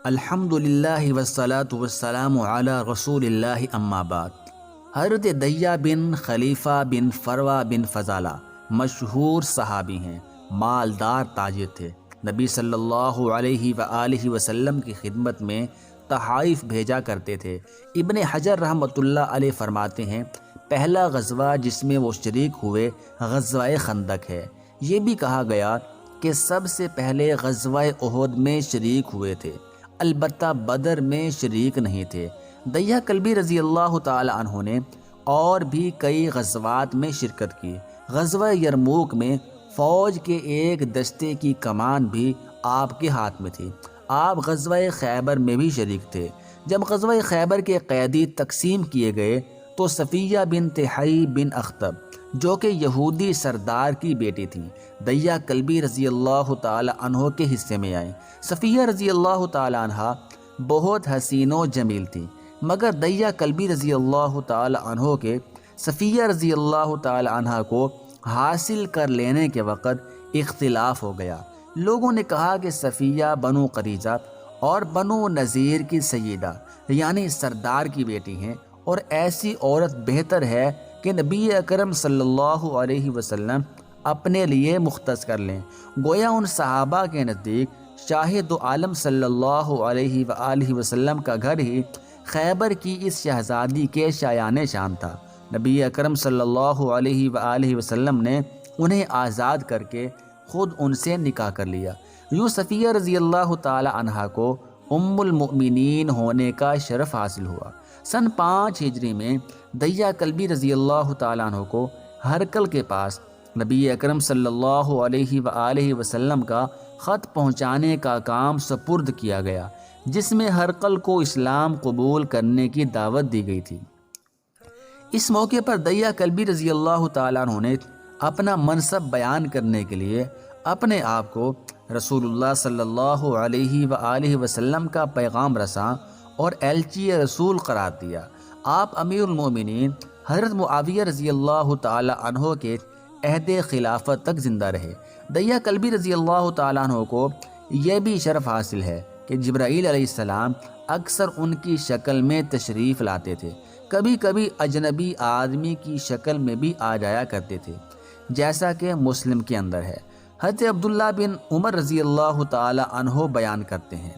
الحمدللہ والصلاة والسلام علی رسول اللہ اما بعد۔ حضرت دحیہ بن خلیفہ بن فروہ بن فضالہ مشہور صحابی ہیں، مالدار تاجر تھے۔ نبی صلی اللہ علیہ وآلہ وسلم کی خدمت میں تحائف بھیجا کرتے تھے۔ ابن حجر رحمۃ اللہ علیہ فرماتے ہیں، پہلا غزوہ جس میں وہ شریک ہوئے غزوہ خندق ہے۔ یہ بھی کہا گیا کہ سب سے پہلے غزوہ احد میں شریک ہوئے تھے، البتہ بدر میں شریک نہیں تھے۔ دحیہ کلبی رضی اللہ تعالی عنہ نے اور بھی کئی غزوات میں شرکت کی۔ غزوہ یرموک میں فوج کے ایک دستے کی کمان بھی آپ کے ہاتھ میں تھی۔ آپ غزوہ خیبر میں بھی شریک تھے۔ جب غزوہ خیبر کے قیدی تقسیم کیے گئے تو صفیہ بنت حی بن اخطب جو کہ یہودی سردار کی بیٹی تھی، دحیہ کلبی رضی اللہ تعالی عنہ کے حصے میں آئیں۔ صفیہ رضی اللہ تعالی عنہ بہت حسین و جمیل تھی، مگر دحیہ کلبی رضی اللہ تعالی عنہ کے صفیہ رضی اللہ تعالی عنہ کو حاصل کر لینے کے وقت اختلاف ہو گیا۔ لوگوں نے کہا کہ صفیہ بنو قریظہ اور بنو نذیر کی سیدہ یعنی سردار کی بیٹی ہیں، اور ایسی عورت بہتر ہے کہ نبی اکرم صلی اللہ علیہ وسلم اپنے لیے مختص کر لیں۔ گویا ان صحابہ کے نزدیک شاہد عالم صلی اللہ علیہ وآلہ وسلم کا گھر ہی خیبر کی اس شہزادی کے شایان شان تھا۔ نبی اکرم صلی اللہ علیہ وآلہ وسلم نے انہیں آزاد کر کے خود ان سے نکاح کر لیا۔ یوں صفیہ رضی اللہ تعالی عنہ کو ام المؤمنین ہونے کا شرف حاصل ہوا۔ سن 5 ہجری میں دحیہ کلبی رضی اللہ تعالیٰ عنہ کو ہرقل کے پاس نبی اکرم صلی اللہ علیہ وآلہ وسلم کا خط پہنچانے کا کام سپرد کیا گیا، جس میں ہرقل کو اسلام قبول کرنے کی دعوت دی گئی تھی۔ اس موقع پر دحیہ کلبی رضی اللہ تعالیٰ عنہ نے اپنا منصب بیان کرنے کے لیے اپنے آپ کو رسول اللہ صلی اللہ علیہ وآلہ وسلم کا پیغام رساں اور ایلچی رسول قرار دیا۔ آپ امیر المومنین حضرت معاویہ رضی اللہ تعالی عنہ کے عہد خلافت تک زندہ رہے۔ دحیہ کلبی رضی اللہ تعالی عنہ کو یہ بھی شرف حاصل ہے کہ جبرائیل علیہ السلام اکثر ان کی شکل میں تشریف لاتے تھے، کبھی کبھی اجنبی آدمی کی شکل میں بھی آ جایا کرتے تھے، جیسا کہ مسلم کے اندر ہے۔ حضرت عبداللہ بن عمر رضی اللہ تعالی عنہ بیان کرتے ہیں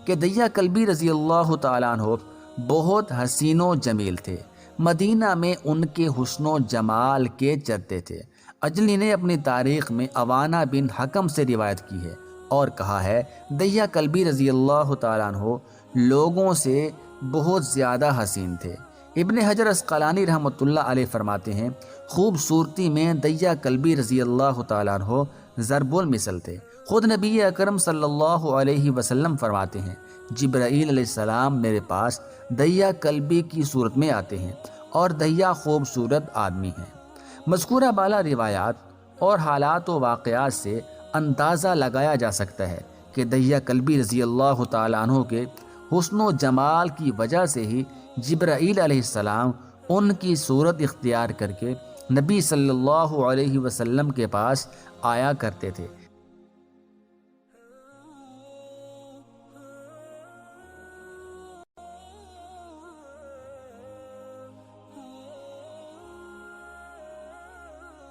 کہ دحیہ کلبی رضی اللہ تعالی عنہ بہت حسین و جمیل تھے، مدینہ میں ان کے حسن و جمال کے چرتے تھے۔ اجلی نے اپنی تاریخ میں عوانہ بن حکم سے روایت کی ہے اور کہا ہے، دحیہ کلبی رضی اللہ تعالی عنہ لوگوں سے بہت زیادہ حسین تھے۔ ابن حجر اسقلانی رحمۃ اللہ علیہ فرماتے ہیں، خوبصورتی میں دحیہ کلبی رضی اللہ تعالی عنہ ضرب المثل تھے۔ خود نبی اکرم صلی اللہ علیہ وسلم فرماتے ہیں، جبرائیل علیہ السلام میرے پاس دحیہ کلبی کی صورت میں آتے ہیں اور دحیہ خوبصورت آدمی ہیں۔ مذکورہ بالا روایات اور حالات و واقعات سے اندازہ لگایا جا سکتا ہے کہ دحیہ کلبی رضی اللہ تعالی عنہ کے حسن و جمال کی وجہ سے ہی جبرائیل علیہ السلام ان کی صورت اختیار کر کے نبی صلی اللہ علیہ وسلم کے پاس آیا کرتے تھے۔